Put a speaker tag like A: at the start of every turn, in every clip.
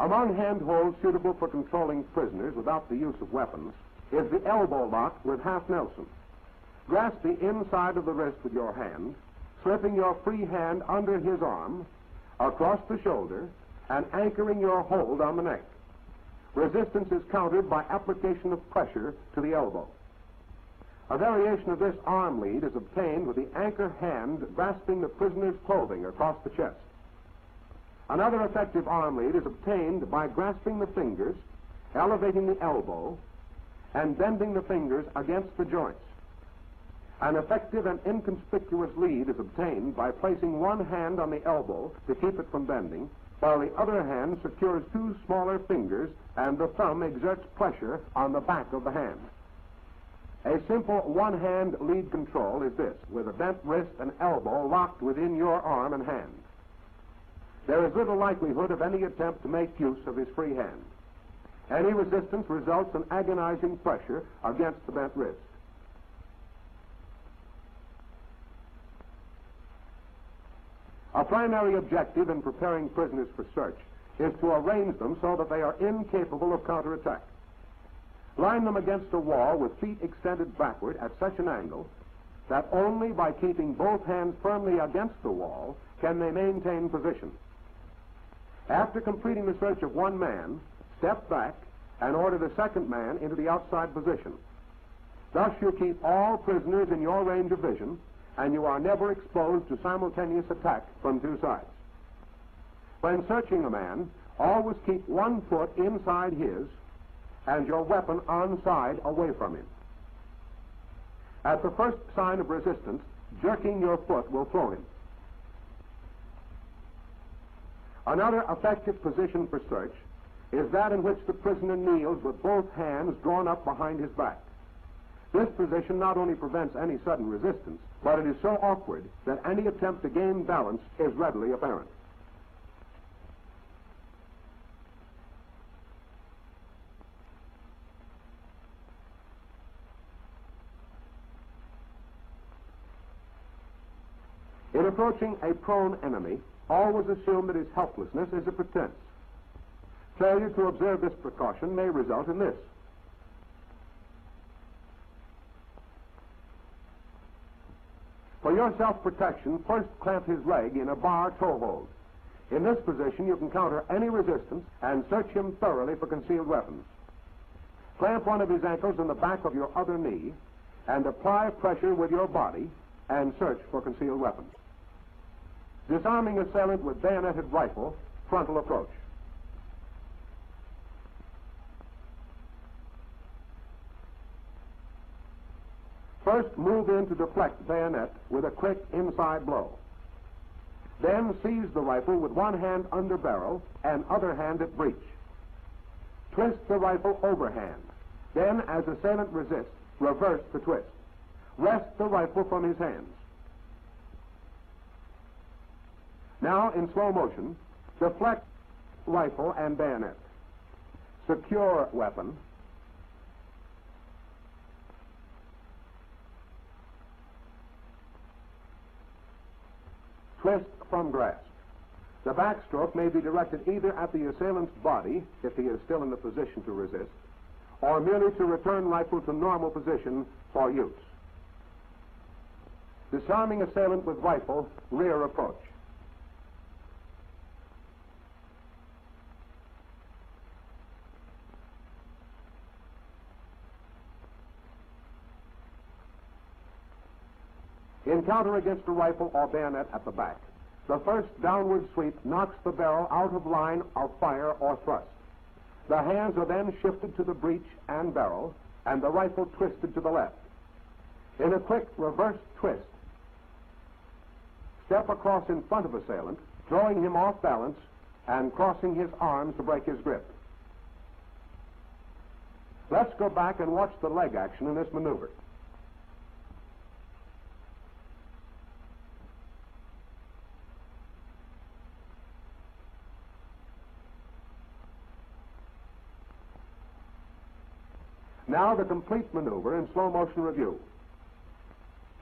A: Among handholds suitable for controlling prisoners without the use of weapons is the elbow lock with half Nelson. Grasp the inside of the wrist with your hand, slipping your free hand under his arm, across the shoulder, and anchoring your hold on the neck. Resistance is countered by application of pressure to the elbow. A variation of this arm lead is obtained with the anchor hand grasping the prisoner's clothing across the chest. Another effective arm lead is obtained by grasping the fingers, elevating the elbow, and bending the fingers against the joints. An effective and inconspicuous lead is obtained by placing one hand on the elbow to keep it from bending, while the other hand secures two smaller fingers and the thumb exerts pressure on the back of the hand. A simple one-hand lead control is this, with a bent wrist and elbow locked within your arm and hand. There is little likelihood of any attempt to make use of his free hand. Any resistance results in agonizing pressure against the bent wrist. A primary objective in preparing prisoners for search is to arrange them so that they are incapable of counterattack. Line them against a wall with feet extended backward at such an angle that only by keeping both hands firmly against the wall can they maintain position. After completing the search of one man, step back and order the second man into the outside position. Thus you keep all prisoners in your range of vision, and you are never exposed to simultaneous attack from two sides. When searching a man, always keep one foot inside his and your weapon on side away from him. At the first sign of resistance, jerking your foot will throw him. Another effective position for search is that in which the prisoner kneels with both hands drawn up behind his back. This position not only prevents any sudden resistance, but it is so awkward that any attempt to gain balance is readily apparent. In approaching a prone enemy, always assume that his helplessness is a pretense. Failure to observe this precaution may result in this. For your self-protection, first clamp his leg in a bar toe hold. In this position, you can counter any resistance and search him thoroughly for concealed weapons. Clamp one of his ankles in the back of your other knee and apply pressure with your body and search for concealed weapons. Disarming assailant with bayoneted rifle, frontal approach. First, move in to deflect bayonet with a quick inside blow. Then seize the rifle with one hand under barrel and other hand at breech. Twist the rifle overhand. Then, as assailant resists, reverse the twist. Wrest the rifle from his hands. Now, in slow motion, deflect rifle and bayonet. Secure weapon. Twist from grasp. The backstroke may be directed either at the assailant's body, if he is still in the position to resist, or merely to return rifle to normal position for use. Disarming assailant with rifle, rear approach. Encounter against a rifle or bayonet at the back. The first downward sweep knocks the barrel out of line of fire or thrust. The hands are then shifted to the breech and barrel, and the rifle twisted to the left. In a quick reverse twist, step across in front of assailant, throwing him off balance and crossing his arms to break his grip. Let's go back and watch the leg action in this maneuver. Now the complete maneuver in slow motion review.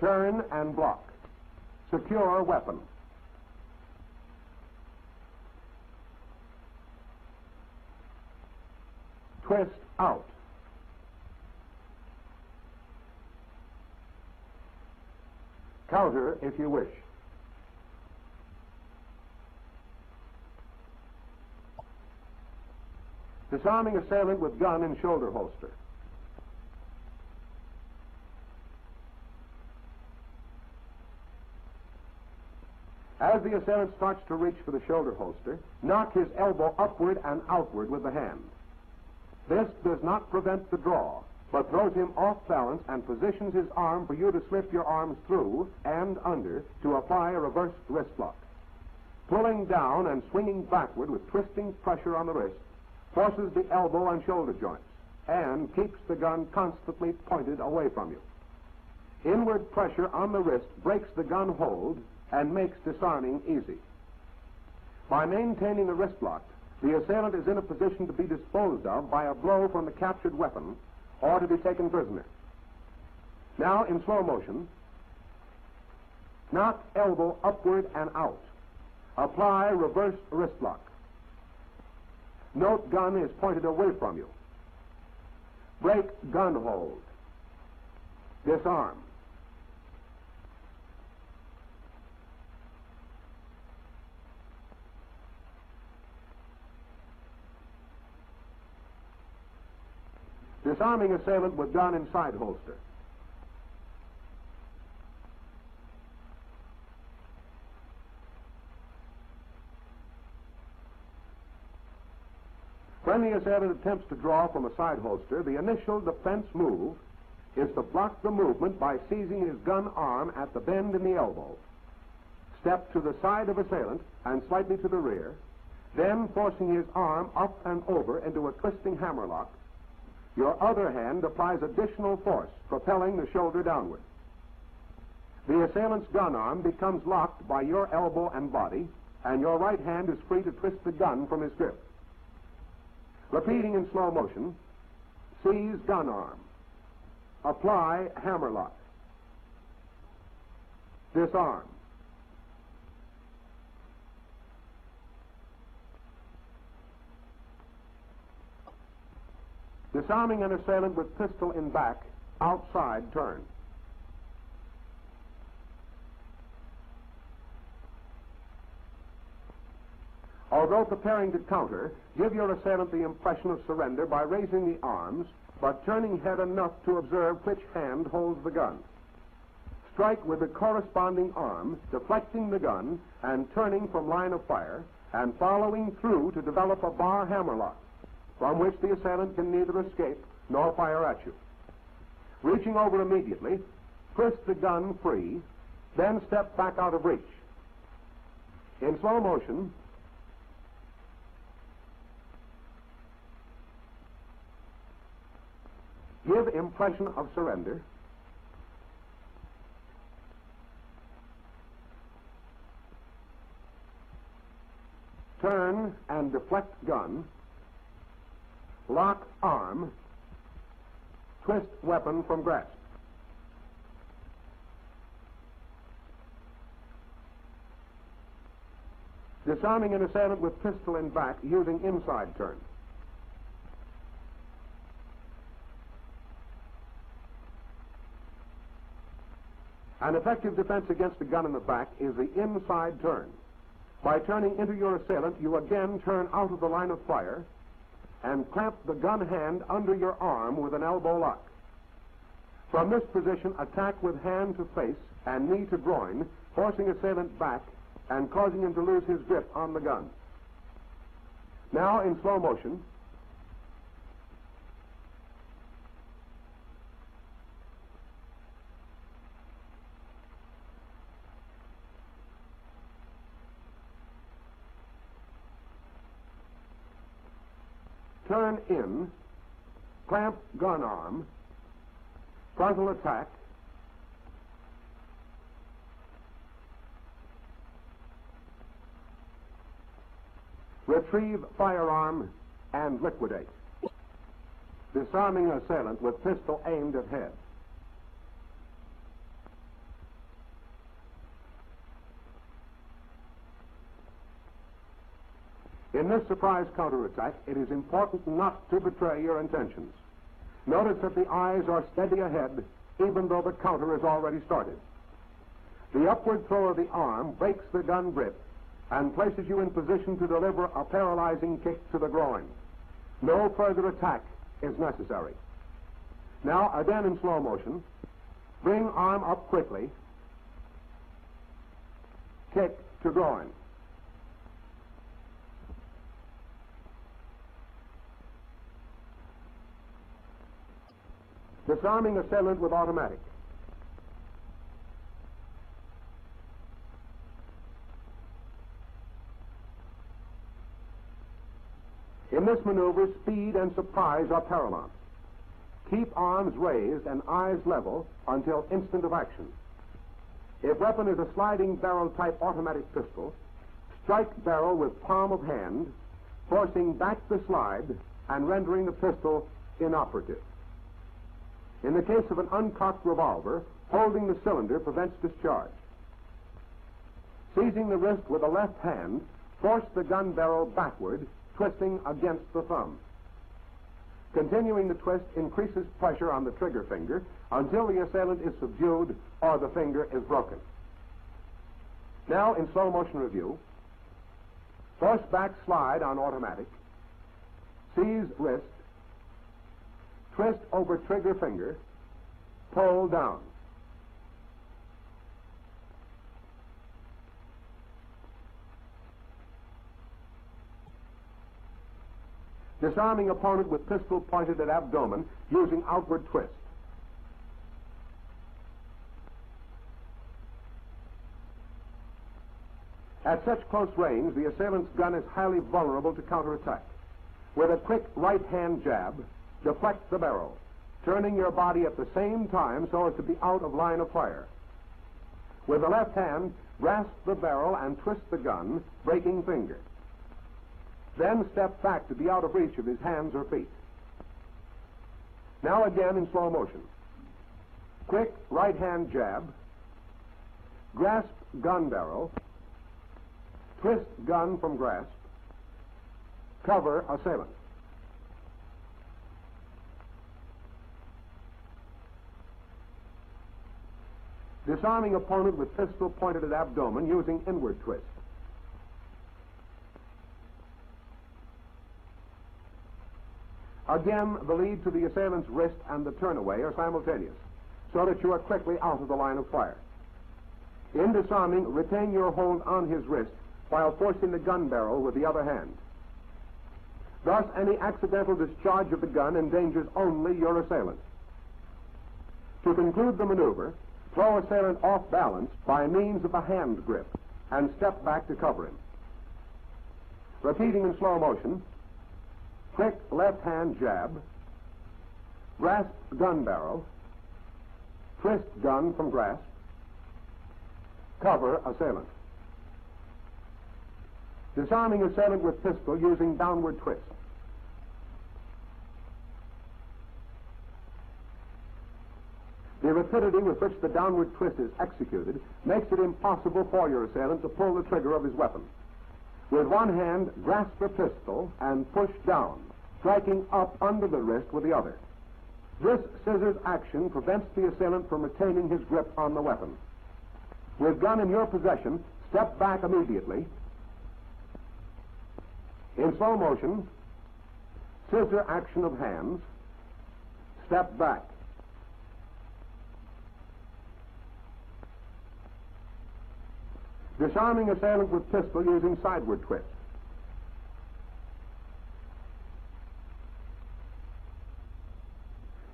A: Turn and block. Secure weapon. twist out. Counter if you wish. Disarming assailant with gun in shoulder holster. As the assailant starts to reach for the shoulder holster, knock his elbow upward and outward with the hand. This does not prevent the draw, but throws him off balance and positions his arm for you to slip your arms through and under to apply a reverse wrist lock. Pulling down and swinging backward with twisting pressure on the wrist forces the elbow and shoulder joints and keeps the gun constantly pointed away from you. Inward pressure on the wrist breaks the gun hold and makes disarming easy. By maintaining the wrist lock, the assailant is in a position to be disposed of by a blow from the captured weapon or to be taken prisoner. Now, in slow motion, knock elbow upward and out. Apply reverse wrist lock. Note gun is pointed away from you. Break gun hold. Disarm. Disarming assailant with gun in side holster. When the assailant attempts to draw from a side holster, the initial defense move is to block the movement by seizing his gun arm at the bend in the elbow. Step to the side of assailant and slightly to the rear, then forcing his arm up and over into a twisting hammerlock. Your other hand applies additional force, propelling the shoulder downward. The assailant's gun arm becomes locked by your elbow and body, and your right hand is free to twist the gun from his grip. Repeating in slow motion, seize gun arm. Apply hammerlock. Disarm. Disarming an assailant with pistol in back, outside turn. Although preparing to counter, give your assailant the impression of surrender by raising the arms, but turning head enough to observe which hand holds the gun. Strike with the corresponding arm, deflecting the gun and turning from line of fire, and following through to develop a bar hammerlock, from which the assailant can neither escape nor fire at you. Reaching over immediately, twist the gun free, then step back out of reach. In slow motion, give impression of surrender. Turn and deflect gun. Lock arm. Twist weapon from grasp. Disarming an assailant with pistol in back using inside turn. An effective defense against a gun in the back is the inside turn. By turning into your assailant, you again turn out of the line of fire and clamp the gun hand under your arm with an elbow lock. From this position, attack with hand to face and knee to groin, forcing assailant back and causing him to lose his grip on the gun. Now, in slow motion, turn in, clamp gun arm, frontal attack, retrieve firearm, and liquidate. Disarming assailant with pistol aimed at head. In this surprise counterattack, it is important not to betray your intentions. Notice that the eyes are steady ahead, even though the counter is already started. The upward throw of the arm breaks the gun grip and places you in position to deliver a paralyzing kick to the groin. No further attack is necessary. Now, again in slow motion, bring arm up quickly, kick to groin. Disarming assailant with automatic. In this maneuver, speed and surprise are paramount. Keep arms raised and eyes level until instant of action. If weapon is a sliding barrel type automatic pistol, strike barrel with palm of hand, forcing back the slide and rendering the pistol inoperative. In the case of an uncocked revolver, holding the cylinder prevents discharge. Seizing the wrist with the left hand, force the gun barrel backward, twisting against the thumb. Continuing the twist increases pressure on the trigger finger until the assailant is subdued or the finger is broken. Now, in slow motion review, force back slide on automatic, seize wrist, twist over trigger finger, pull down. Disarming opponent with pistol pointed at abdomen using outward twist. At such close range, the assailant's gun is highly vulnerable to counterattack. With a quick right hand jab, deflect the barrel, turning your body at the same time so as to be out of line of fire. With the left hand, grasp the barrel and twist the gun, breaking finger. Then step back to be out of reach of his hands or feet. Now again in slow motion. Quick right hand jab, grasp gun barrel, twist gun from grasp, cover assailant. Disarming opponent with pistol pointed at abdomen using inward twist. Again, the lead to the assailant's wrist and the turnaway are simultaneous, so that you are quickly out of the line of fire. In disarming, retain your hold on his wrist while forcing the gun barrel with the other hand. Thus, any accidental discharge of the gun endangers only your assailant. To conclude the maneuver, throw assailant off balance by means of a hand grip and step back to cover him. Repeating in slow motion, quick left hand jab, grasp gun barrel, twist gun from grasp, cover assailant. Disarming assailant with pistol using downward twist. The rapidity with which the downward twist is executed makes it impossible for your assailant to pull the trigger of his weapon. With one hand, grasp the pistol and push down, striking up under the wrist with the other. This scissors action prevents the assailant from retaining his grip on the weapon. With gun in your possession, step back immediately. In slow motion, scissor action of hands, step back. Disarming assailant with pistol using sideward twist.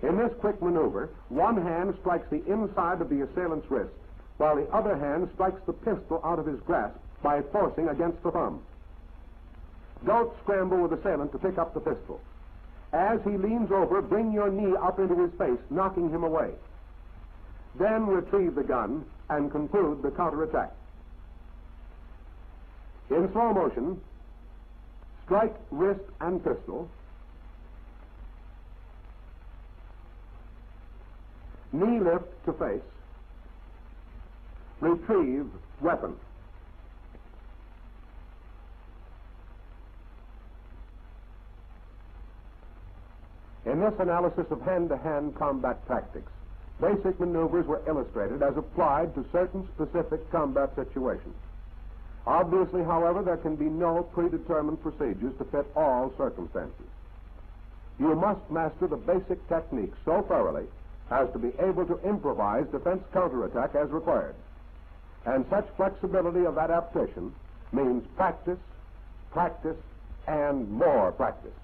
A: In this quick maneuver, one hand strikes the inside of the assailant's wrist, while the other hand strikes the pistol out of his grasp by forcing against the thumb. Don't scramble with assailant to pick up the pistol. As he leans over, bring your knee up into his face, knocking him away. Then retrieve the gun and conclude the counterattack. In slow motion, strike wrist and pistol, knee lift to face, retrieve weapon. In this analysis of hand-to-hand combat tactics, basic maneuvers were illustrated as applied to certain specific combat situations. Obviously, however, there can be no predetermined procedures to fit all circumstances. You must master the basic techniques so thoroughly as to be able to improvise defense counterattack as required. And such flexibility of adaptation means practice, practice, and more practice.